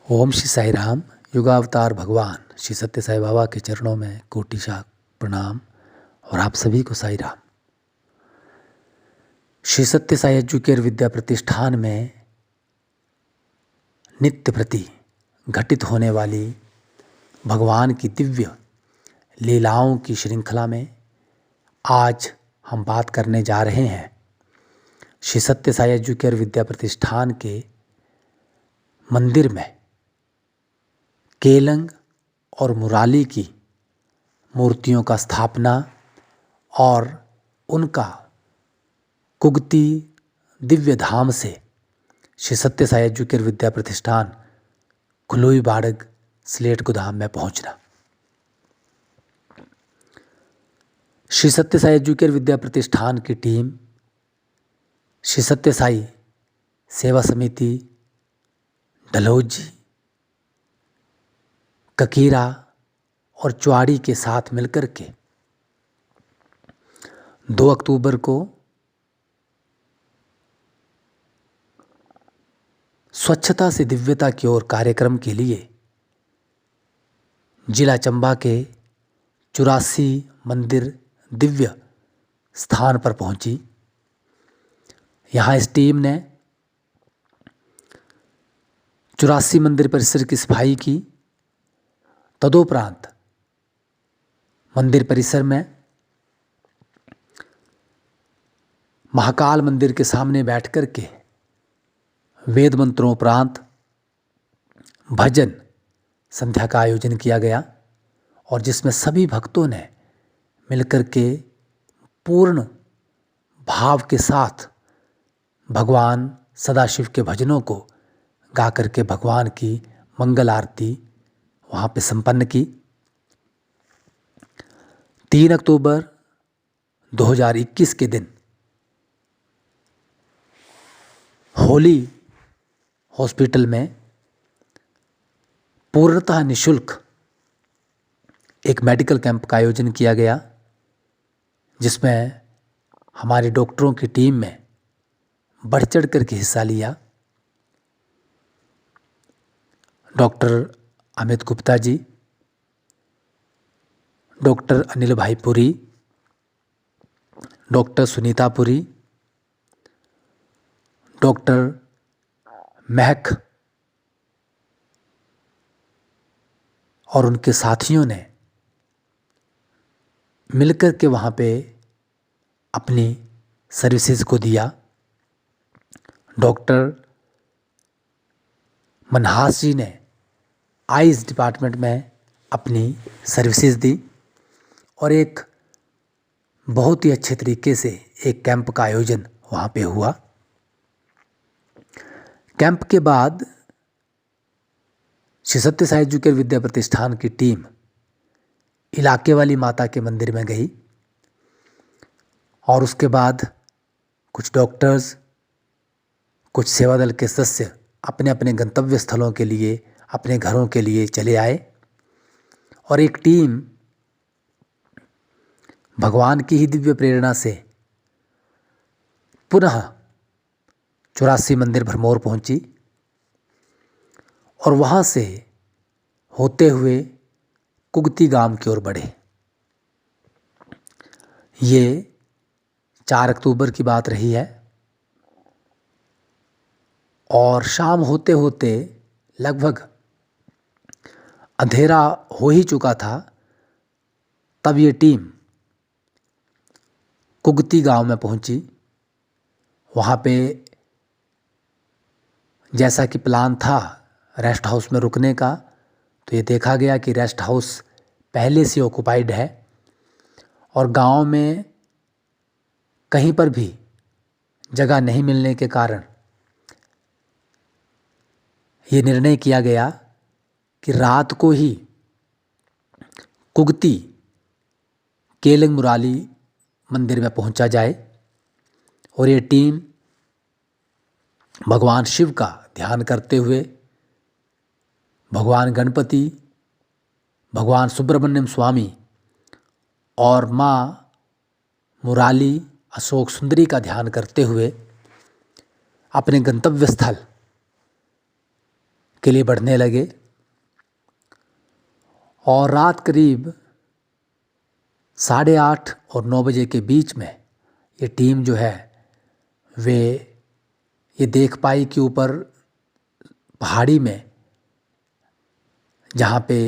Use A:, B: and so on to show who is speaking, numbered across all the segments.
A: ओम श्री साई राम। युगावतार भगवान श्री सत्य साई बाबा के चरणों में कोटिशाह प्रणाम और आप सभी को साई राम। श्री सत्य साई एजुकेयर विद्या प्रतिष्ठान में नित्य प्रति घटित होने वाली भगवान की दिव्य लीलाओं की श्रृंखला में आज हम बात करने जा रहे हैं श्री सत्य साई एजुकेयर विद्या प्रतिष्ठान के मंदिर में केलंग और मुराली की मूर्तियों का स्थापना और उनका कुगती दिव्य धाम से श्री सत्य साई एजुकेयर विद्या प्रतिष्ठान खुलोई बाड़ग स्लेट गोदाम में पहुंचना। श्री सत्य साई एजुकेयर विद्या प्रतिष्ठान की टीम श्री सत्य साई सेवा समिति डलहौजी, ककीरा और चुआड़ी के साथ मिलकर के 2 अक्टूबर को स्वच्छता से दिव्यता की ओर कार्यक्रम के लिए जिला चंबा के 84 मंदिर दिव्य स्थान पर पहुंची। यहाँ इस टीम ने 84 मंदिर परिसर की सफाई की। तदोपरांत मंदिर परिसर में महाकाल मंदिर के सामने बैठ कर के वेद मंत्रों उपरांत भजन संध्या का आयोजन किया गया और जिसमें सभी भक्तों ने मिलकर के पूर्ण भाव के साथ भगवान सदाशिव के भजनों को गा करके भगवान की मंगल आरती वहाँ पे संपन्न की। 3 अक्टूबर 2021 के दिन होली हॉस्पिटल में पूर्णतः निःशुल्क एक मेडिकल कैंप का आयोजन किया गया, जिसमें हमारे डॉक्टरों की टीम में बढ़ चढ़ करके हिस्सा लिया। डॉक्टर अमित गुप्ता जी, डॉक्टर अनिल भाई पुरी, डॉक्टर सुनीता पुरी, डॉक्टर महक और उनके साथियों ने मिलकर के वहाँ पे अपनी सर्विसेज को दिया। डॉक्टर मनहास जी ने आइज़ डिपार्टमेंट में अपनी सर्विसेज दी और एक बहुत ही अच्छे तरीके से एक कैंप का आयोजन वहाँ पे हुआ। कैंप के बाद श्री सत्य साई एजुकेयर विद्या प्रतिष्ठान की टीम इलाके वाली माता के मंदिर में गई और उसके बाद कुछ डॉक्टर्स, कुछ सेवा दल के सदस्य अपने अपने गंतव्य स्थलों के लिए, अपने घरों के लिए चले आए और एक टीम भगवान की ही दिव्य प्रेरणा से पुनः 84 मंदिर भरमौर पहुंची और वहाँ से होते हुए कुगती गांव की ओर बढ़े। ये 4 अक्टूबर की बात रही है और शाम होते होते लगभग अंधेरा हो ही चुका था, तब ये टीम कुगती गांव में पहुंची। वहाँ पे जैसा कि प्लान था रेस्ट हाउस में रुकने का, तो ये देखा गया कि रेस्ट हाउस पहले से ऑक्युपाइड है और गांव में कहीं पर भी जगह नहीं मिलने के कारण ये निर्णय किया गया कि रात को ही कुगती केलंग मुराली मंदिर में पहुंचा जाए और ये टीम भगवान शिव का ध्यान करते हुए भगवान गणपति, भगवान सुब्रमण्यम स्वामी और माँ मुराली अशोक सुंदरी का ध्यान करते हुए अपने गंतव्य स्थल उसके लिए बढ़ने लगे। और रात करीब 8:30 और 9 बजे के बीच में ये टीम जो है वे ये देख पाई कि ऊपर पहाड़ी में जहाँ पे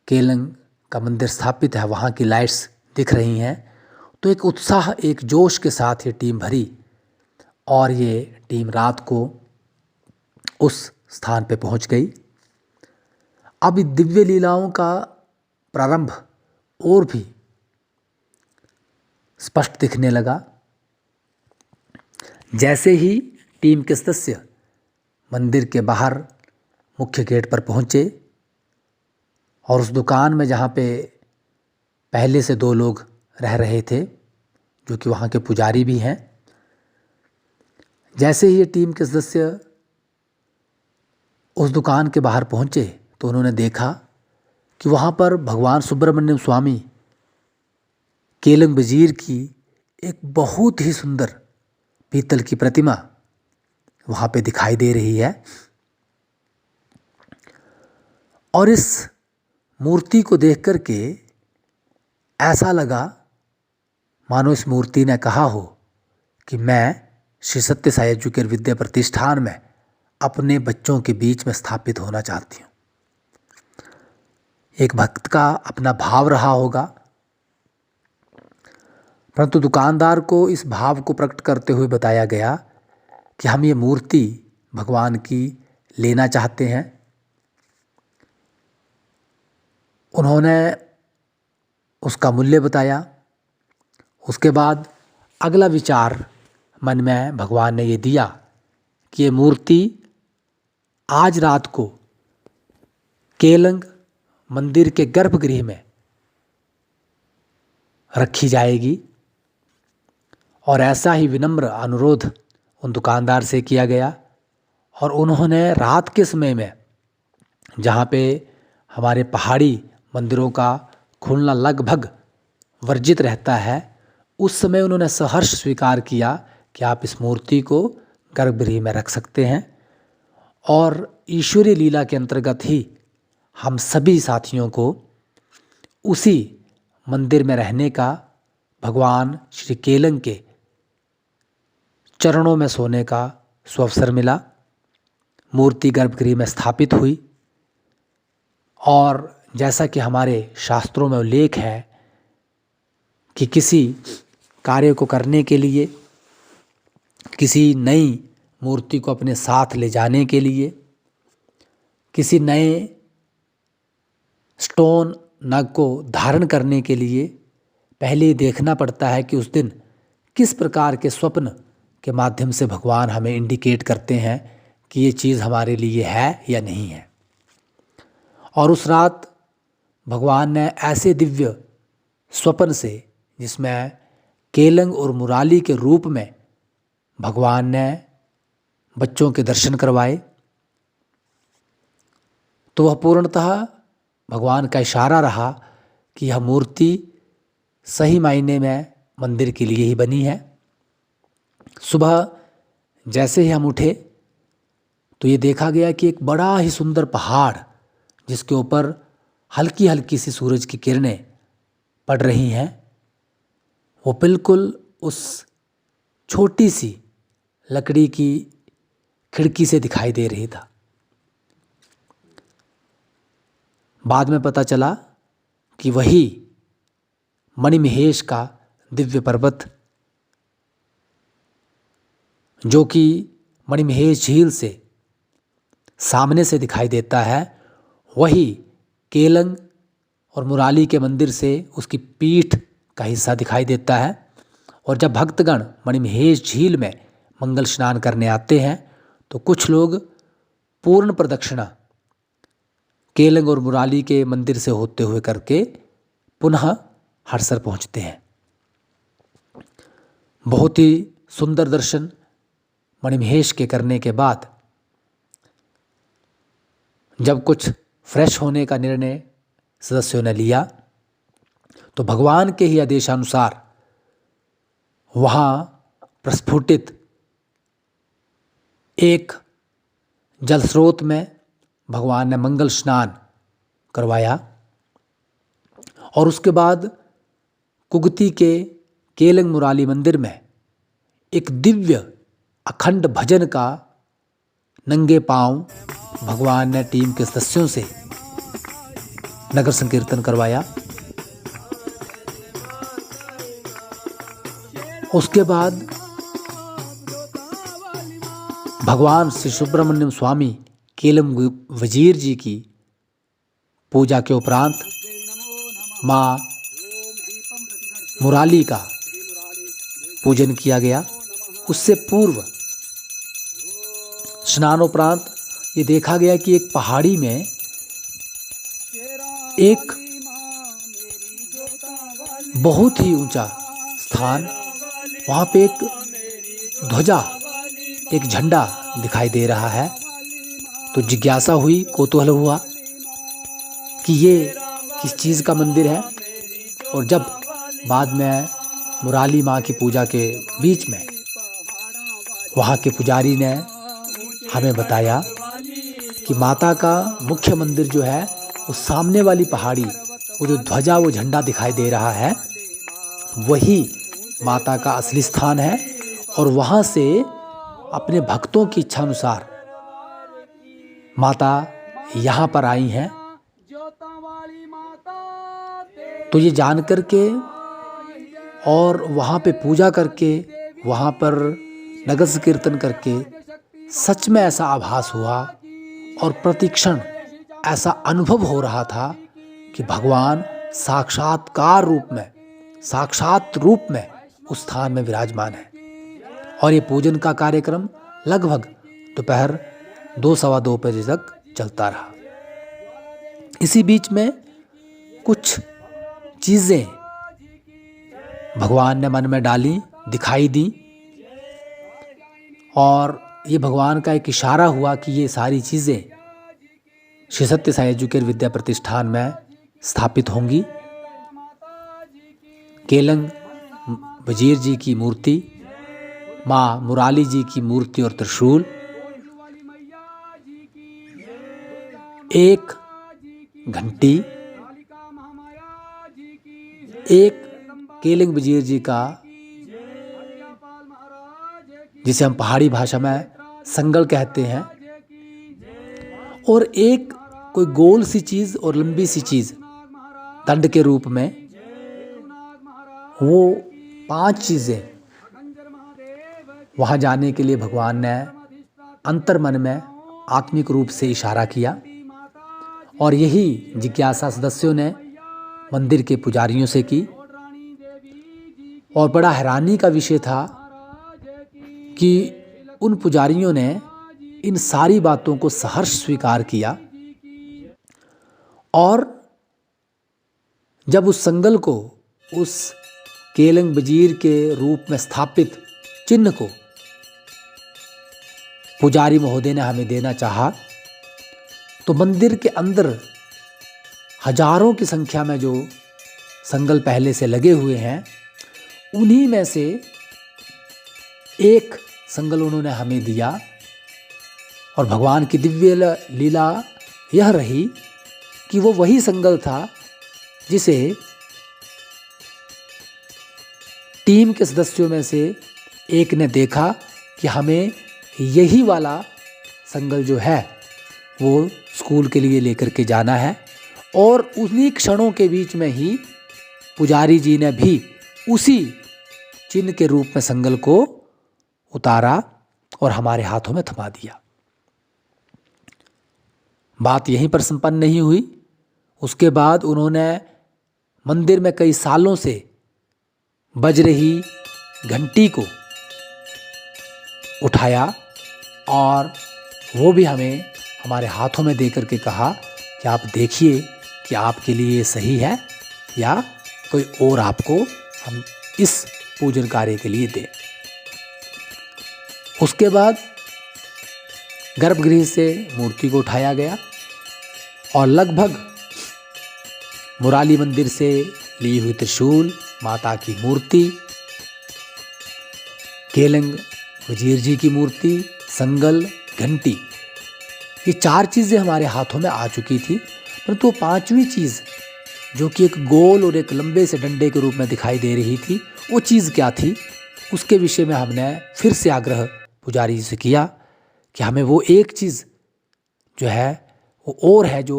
A: केलंग का मंदिर स्थापित है वहाँ की लाइट्स दिख रही हैं। तो एक उत्साह, एक जोश के साथ ये टीम भरी और ये टीम रात को उस स्थान पे पहुँच गई। अब दिव्य लीलाओं का प्रारंभ और भी स्पष्ट दिखने लगा। जैसे ही टीम के सदस्य मंदिर के बाहर मुख्य गेट पर पहुँचे और उस दुकान में जहाँ पे पहले से 2 लोग रह रहे थे जो कि वहाँ के पुजारी भी हैं, जैसे ही ये टीम के सदस्य उस दुकान के बाहर पहुँचे तो उन्होंने देखा कि वहाँ पर भगवान सुब्रमण्यम स्वामी केलंग वजीर की एक बहुत ही सुंदर पीतल की प्रतिमा वहाँ पे दिखाई दे रही है। और इस मूर्ति को देख कर के ऐसा लगा मानो इस मूर्ति ने कहा हो कि मैं श्री सत्य साई एजुकेयर विद्या प्रतिष्ठान में अपने बच्चों के बीच में स्थापित होना चाहती हूँ। एक भक्त का अपना भाव रहा होगा, परंतु दुकानदार को इस भाव को प्रकट करते हुए बताया गया कि हम ये मूर्ति भगवान की लेना चाहते हैं। उन्होंने उसका मूल्य बताया। उसके बाद अगला विचार मन में भगवान ने ये दिया कि ये मूर्ति आज रात को केलंग मंदिर के गर्भगृह में रखी जाएगी। और ऐसा ही विनम्र अनुरोध उन दुकानदार से किया गया और उन्होंने रात के समय में जहाँ पे हमारे पहाड़ी मंदिरों का खुलना लगभग वर्जित रहता है, उस समय उन्होंने सहर्ष स्वीकार किया कि आप इस मूर्ति को गर्भगृह में रख सकते हैं। और ईश्वरीय लीला के अंतर्गत ही हम सभी साथियों को उसी मंदिर में रहने का, भगवान श्री केलंग के चरणों में सोने का सुअवसर मिला। मूर्ति गर्भगृह में स्थापित हुई और जैसा कि हमारे शास्त्रों में उल्लेख है कि किसी कार्य को करने के लिए, किसी नई मूर्ति को अपने साथ ले जाने के लिए, किसी नए स्टोन नग को धारण करने के लिए पहले देखना पड़ता है कि उस दिन किस प्रकार के स्वप्न के माध्यम से भगवान हमें इंडिकेट करते हैं कि ये चीज़ हमारे लिए है या नहीं है। और उस रात भगवान ने ऐसे दिव्य स्वप्न से, जिसमें केलंग और मुराली के रूप में भगवान ने बच्चों के दर्शन करवाए, तो वह पूर्णतः भगवान का इशारा रहा कि यह मूर्ति सही मायने में मंदिर के लिए ही बनी है। सुबह जैसे ही हम उठे तो ये देखा गया कि एक बड़ा ही सुंदर पहाड़, जिसके ऊपर हल्की हल्की सी सूरज की किरणें पड़ रही हैं, वो बिल्कुल उस छोटी सी लकड़ी की खिड़की से दिखाई दे रही था। बाद में पता चला कि वही मणिमहेश का दिव्य पर्वत, जो कि मणिमहेश झील से सामने से दिखाई देता है, वही केलंग और मुराली के मंदिर से उसकी पीठ का हिस्सा दिखाई देता है। और जब भक्तगण मणिमहेश झील में मंगल स्नान करने आते हैं तो कुछ लोग पूर्ण प्रदक्षिणा केलंग और मुराली के मंदिर से होते हुए करके पुनः हरसर पहुंचते हैं। बहुत ही सुंदर दर्शन मणिमहेश के करने के बाद जब कुछ फ्रेश होने का निर्णय सदस्यों ने लिया तो भगवान के ही आदेशानुसार वहाँ प्रस्फुटित एक जल स्रोत में भगवान ने मंगल स्नान करवाया और उसके बाद कुगती के केलंग मुराली मंदिर में एक दिव्य अखंड भजन का नंगे पांव भगवान ने टीम के सदस्यों से नगर संकीर्तन करवाया। उसके बाद भगवान श्री सुब्रमण्यम स्वामी केलंग वजीर जी की पूजा के उपरांत माँ मुराली का पूजन किया गया। उससे पूर्व स्नानोपरांत ये देखा गया कि एक पहाड़ी में एक बहुत ही ऊंचा स्थान, वहाँ पे एक ध्वजा, एक झंडा दिखाई दे रहा है। तो जिज्ञासा हुई, कौतूहल हुआ कि ये किस चीज़ का मंदिर है। और जब बाद में मुराली माँ की पूजा के बीच में वहाँ के पुजारी ने हमें बताया कि माता का मुख्य मंदिर जो है वो सामने वाली पहाड़ी, वो जो ध्वजा, वो झंडा दिखाई दे रहा है, वही माता का असली स्थान है। और वहाँ से अपने भक्तों की इच्छा अनुसार माता यहाँ पर आई हैं। तो ये जान करके और वहाँ पे पूजा करके, वहाँ पर नगर कीर्तन करके सच में ऐसा आभास हुआ और प्रतिक्षण ऐसा अनुभव हो रहा था कि भगवान साक्षात्कार रूप में, साक्षात रूप में उस स्थान में विराजमान है। और ये पूजन का कार्यक्रम लगभग दोपहर 2-2:15 बजे तक चलता रहा। इसी बीच में कुछ चीज़ें भगवान ने मन में डाली, दिखाई दी, और ये भगवान का एक इशारा हुआ कि ये सारी चीज़ें श्री सत्य साई एजुकेयर विद्या प्रतिष्ठान में स्थापित होंगी। केलंग वजीर जी की मूर्ति, माँ मुराली जी की मूर्ति और त्रिशूल, एक घंटी, एक केलंग वजीर जी का, जिसे हम पहाड़ी भाषा में संगल कहते हैं, और एक कोई गोल सी चीज़ और लंबी सी चीज़ दंड के रूप में, वो 5 चीज़ें वहाँ जाने के लिए भगवान ने अंतर्मन में आत्मिक रूप से इशारा किया। और यही जिज्ञासा सदस्यों ने मंदिर के पुजारियों से की। और बड़ा हैरानी का विषय था कि उन पुजारियों ने इन सारी बातों को सहर्ष स्वीकार किया। और जब उस संगल को, उस केलंग वजीर के रूप में स्थापित चिन्ह को पुजारी महोदय ने हमें देना चाहा, तो मंदिर के अंदर हजारों की संख्या में जो संगल पहले से लगे हुए हैं, उन्हीं में से एक संगल उन्होंने हमें दिया। और भगवान की दिव्य लीला यह रही कि वो वही संगल था जिसे टीम के सदस्यों में से एक ने देखा कि हमें यही वाला संगल जो है वो स्कूल के लिए लेकर के जाना है। और उन्हीं क्षणों के बीच में ही पुजारी जी ने भी उसी चिन्ह के रूप में संगल को उतारा और हमारे हाथों में थमा दिया। बात यहीं पर संपन्न नहीं हुई। उसके बाद उन्होंने मंदिर में कई सालों से बज रही घंटी को उठाया और वो भी हमें हमारे हाथों में दे करके कहा कि आप देखिए कि आपके लिए ये सही है या कोई और आपको हम इस पूजन कार्य के लिए दें। उसके बाद गर्भगृह से मूर्ति को उठाया गया और लगभग मुराली मंदिर से ली हुई त्रिशूल, माता की मूर्ति, केलंग वजीर जी की मूर्ति, संगल, घंटी, ये 4 चीज़ें हमारे हाथों में आ चुकी थी, परंतु वो 5वीं चीज़ जो कि एक गोल और एक लंबे से डंडे के रूप में दिखाई दे रही थी, वो चीज़ क्या थी, उसके विषय में हमने फिर से आग्रह पुजारी जी से किया कि हमें वो एक चीज़ जो है वो और है जो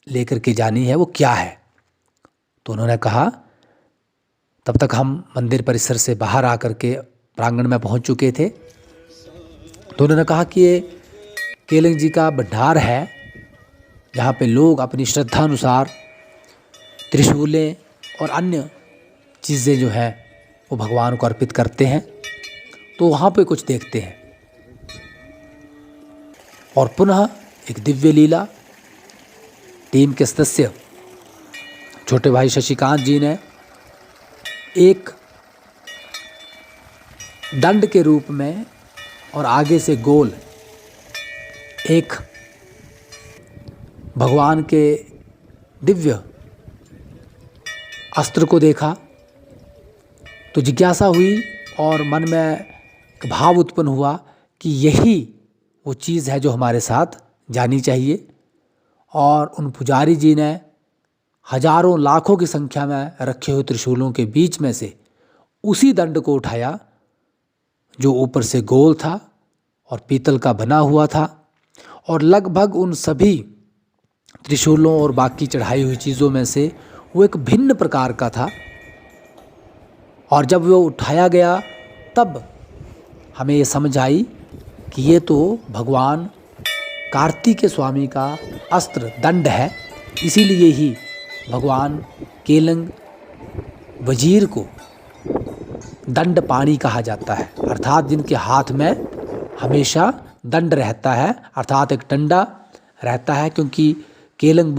A: लेकर के जानी है, वो क्या है। तो उन्होंने कहा, तब तक हम मंदिर परिसर से बाहर आकर के प्रांगण में पहुंच चुके थे। तो उन्होंने कहा कि ये केलंग जी का भंडार है, जहाँ पे लोग अपनी श्रद्धा अनुसार त्रिशूलें और अन्य चीज़ें जो हैं वो भगवान को अर्पित करते हैं। तो वहाँ पे कुछ देखते हैं। और पुनः एक दिव्य लीला टीम के सदस्य छोटे भाई शशिकांत जी ने एक दंड के रूप में और आगे से गोल एक भगवान के दिव्य अस्त्र को देखा। तो जिज्ञासा हुई और मन में एक भाव उत्पन्न हुआ कि यही वो चीज़ है जो हमारे साथ जानी चाहिए। और उन पुजारी जी ने हजारों लाखों की संख्या में रखे हुए त्रिशूलों के बीच में से उसी दंड को उठाया जो ऊपर से गोल था और पीतल का बना हुआ था, और लगभग उन सभी त्रिशूलों और बाकी चढ़ाई हुई चीज़ों में से वो एक भिन्न प्रकार का था। और जब वो उठाया गया तब हमें ये समझ आई कि ये तो भगवान कार्तिकेय स्वामी का अस्त्र दंड है। इसीलिए ही भगवान केलंग वजीर को दंड पाणी कहा जाता है, अर्थात जिनके हाथ में हमेशा दंड रहता है, अर्थात एक डंडा रहता है। क्योंकि केलंग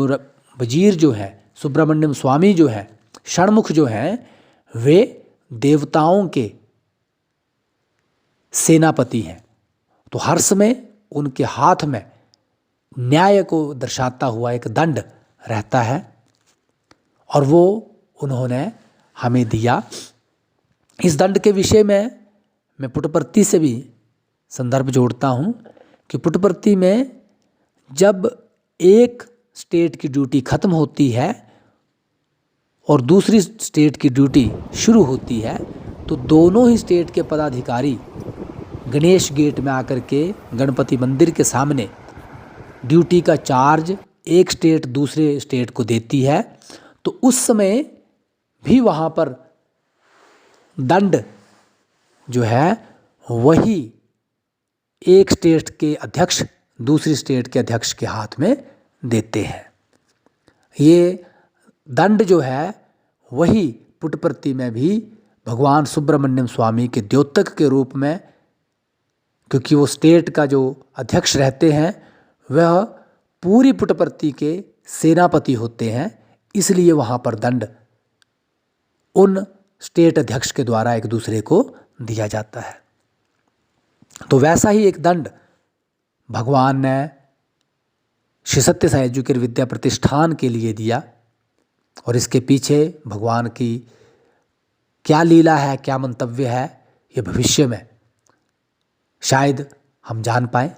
A: वजीर जो है, सुब्रमण्यम स्वामी जो है, षणमुख जो हैं, वे देवताओं के सेनापति हैं। तो हर समय उनके हाथ में न्याय को दर्शाता हुआ एक दंड रहता है, और वो उन्होंने हमें दिया। इस दंड के विषय में मैं पुट्टपर्ती से भी संदर्भ जोड़ता हूँ कि पुट्टपर्ती में जब एक स्टेट की ड्यूटी खत्म होती है और दूसरी स्टेट की ड्यूटी शुरू होती है, तो दोनों ही स्टेट के पदाधिकारी गणेश गेट में आकर के गणपति मंदिर के सामने ड्यूटी का चार्ज एक स्टेट दूसरे स्टेट को देती है। तो उस समय भी वहाँ पर दंड जो है वही एक स्टेट के अध्यक्ष दूसरी स्टेट के अध्यक्ष के हाथ में देते हैं। ये दंड जो है वही पुट्टपर्ती में भी भगवान सुब्रमण्यम स्वामी के द्योतक के रूप में, क्योंकि वो स्टेट का जो अध्यक्ष रहते हैं वह पूरी पुट्टपर्ती के सेनापति होते हैं, इसलिए वहाँ पर दंड उन स्टेट अध्यक्ष के द्वारा एक दूसरे को दिया जाता है। तो वैसा ही एक दंड भगवान ने श्री सत्य साई एजुकेटर विद्या प्रतिष्ठान के लिए दिया, और इसके पीछे भगवान की क्या लीला है, क्या मंतव्य है, ये भविष्य में शायद हम जान पाएं।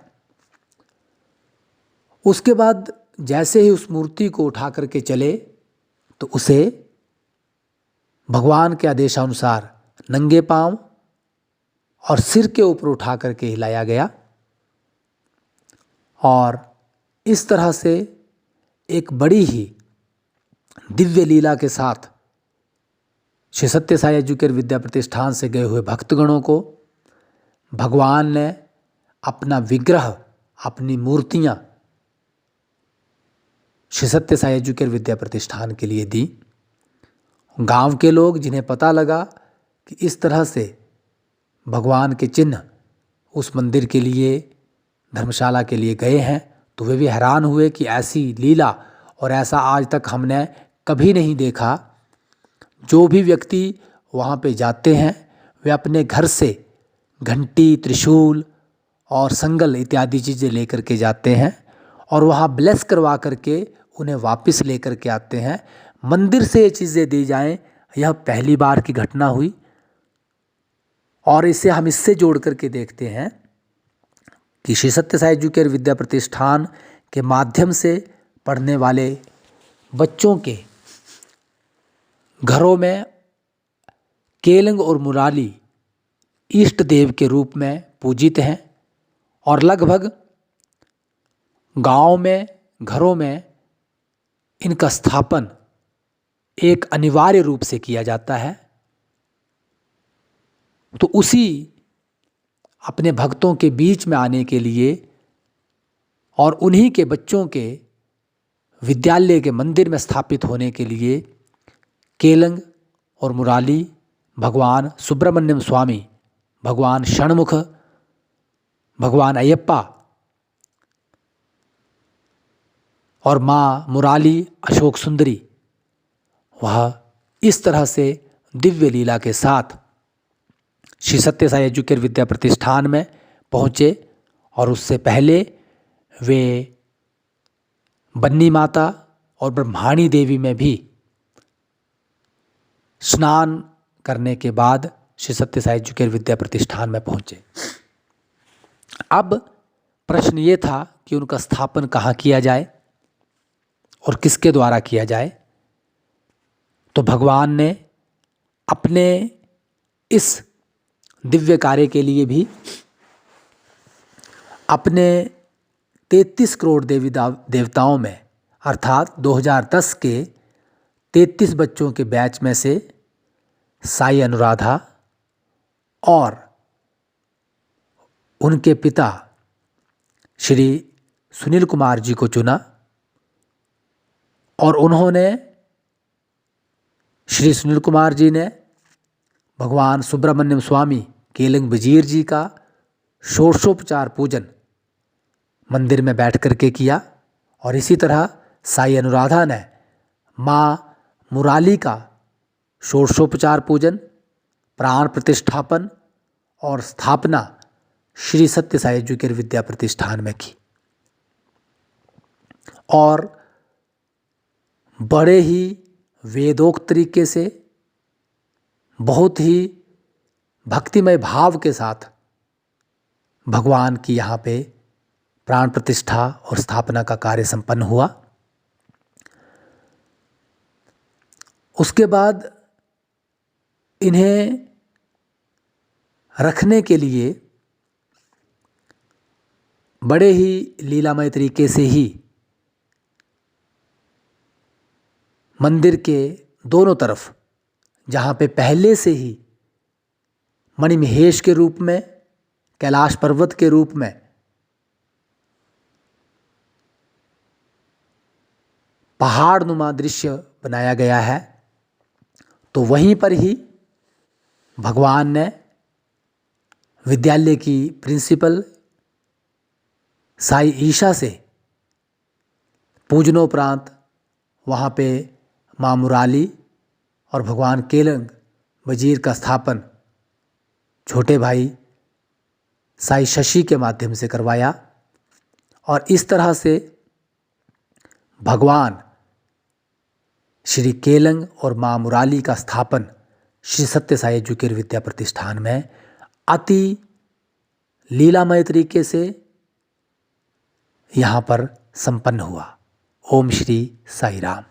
A: उसके बाद जैसे ही उस मूर्ति को उठा करके चले, तो उसे भगवान के आदेशानुसार नंगे पांव और सिर के ऊपर उठा करके हिलाया गया, और इस तरह से एक बड़ी ही दिव्य लीला के साथ श्री सत्य साई एजुकेटर विद्या प्रतिष्ठान से गए हुए भक्तगणों को भगवान ने अपना विग्रह, अपनी मूर्तियां श्री सत्य साई एजुकेटर विद्या प्रतिष्ठान के लिए दी। गांव के लोग जिन्हें पता लगा कि इस तरह से भगवान के चिन्ह उस मंदिर के लिए, धर्मशाला के लिए गए हैं, तो वे भी हैरान हुए कि ऐसी लीला और ऐसा आज तक हमने कभी नहीं देखा। जो भी व्यक्ति वहाँ पे जाते हैं वे अपने घर से घंटी, त्रिशूल और संगल इत्यादि चीज़ें लेकर के जाते हैं, और वहाँ ब्लेस करवा करके उन्हें वापस लेकर के आते हैं। मंदिर से ये चीज़ें दी जाएं, यह पहली बार की घटना हुई। और इसे हम इससे जोड़ करके देखते हैं कि श्री सत्य साई एजुकेयर विद्या प्रतिष्ठान के माध्यम से पढ़ने वाले बच्चों के घरों में केलंग और मुराली इष्ट देव के रूप में पूजित हैं और लगभग गांव में, घरों में इनका स्थापन एक अनिवार्य रूप से किया जाता है। तो उसी अपने भक्तों के बीच में आने के लिए और उन्हीं के बच्चों के विद्यालय के मंदिर में स्थापित होने के लिए केलंग और मुराली, भगवान सुब्रमण्यम स्वामी, भगवान षणमुख, भगवान अयप्पा और माँ मुराली अशोक सुंदरी, वह इस तरह से दिव्य लीला के साथ श्री सत्य साई एजुकेयर विद्या प्रतिष्ठान में पहुँचे। और उससे पहले वे बन्नी माता और ब्रह्माणी देवी में भी स्नान करने के बाद श्री सत्य साई एजुकेयर विद्या प्रतिष्ठान में पहुँचे। अब प्रश्न ये था कि उनका स्थापन कहाँ किया जाए और किसके द्वारा किया जाए। तो भगवान ने अपने इस दिव्य कार्य के लिए भी अपने 33 करोड़ देवी देवताओं में अर्थात 2010 के 33 बच्चों के बैच में से साई अनुराधा और उनके पिता श्री सुनील कुमार जी को चुना और उन्होंने, श्री सुनील कुमार जी ने भगवान सुब्रमण्यम स्वामी केलंग वजीर जी का षोडशोपचार पूजन मंदिर में बैठ करके किया और इसी तरह साई अनुराधा ने माँ मुराली का षोडशोपचार पूजन, प्राण प्रतिष्ठापन और स्थापना श्री सत्य साई एजुकेयर विद्या प्रतिष्ठान में की। और बड़े ही वेदोक्त तरीके से, बहुत ही भक्तिमय भाव के साथ भगवान की यहाँ पे प्राण प्रतिष्ठा और स्थापना का कार्य संपन्न हुआ। उसके बाद इन्हें रखने के लिए बड़े ही लीलामय तरीके से ही मंदिर के दोनों तरफ, जहाँ पे पहले से ही मणिमहेश के रूप में, कैलाश पर्वत के रूप में पहाड़ नुमा दृश्य बनाया गया है, तो वहीं पर ही भगवान ने विद्यालय की प्रिंसिपल साई ईशा से पूजनोपरांत वहाँ पे माँ मुराली और भगवान केलंग वजीर का स्थापन छोटे भाई साई शशि के माध्यम से करवाया। और इस तरह से भगवान श्री केलंग और माँ मुराली का स्थापन श्री सत्य साई एजुकेयर विद्या प्रतिष्ठान में अति लीलामय तरीके से यहाँ पर संपन्न हुआ। ओम श्री साई राम।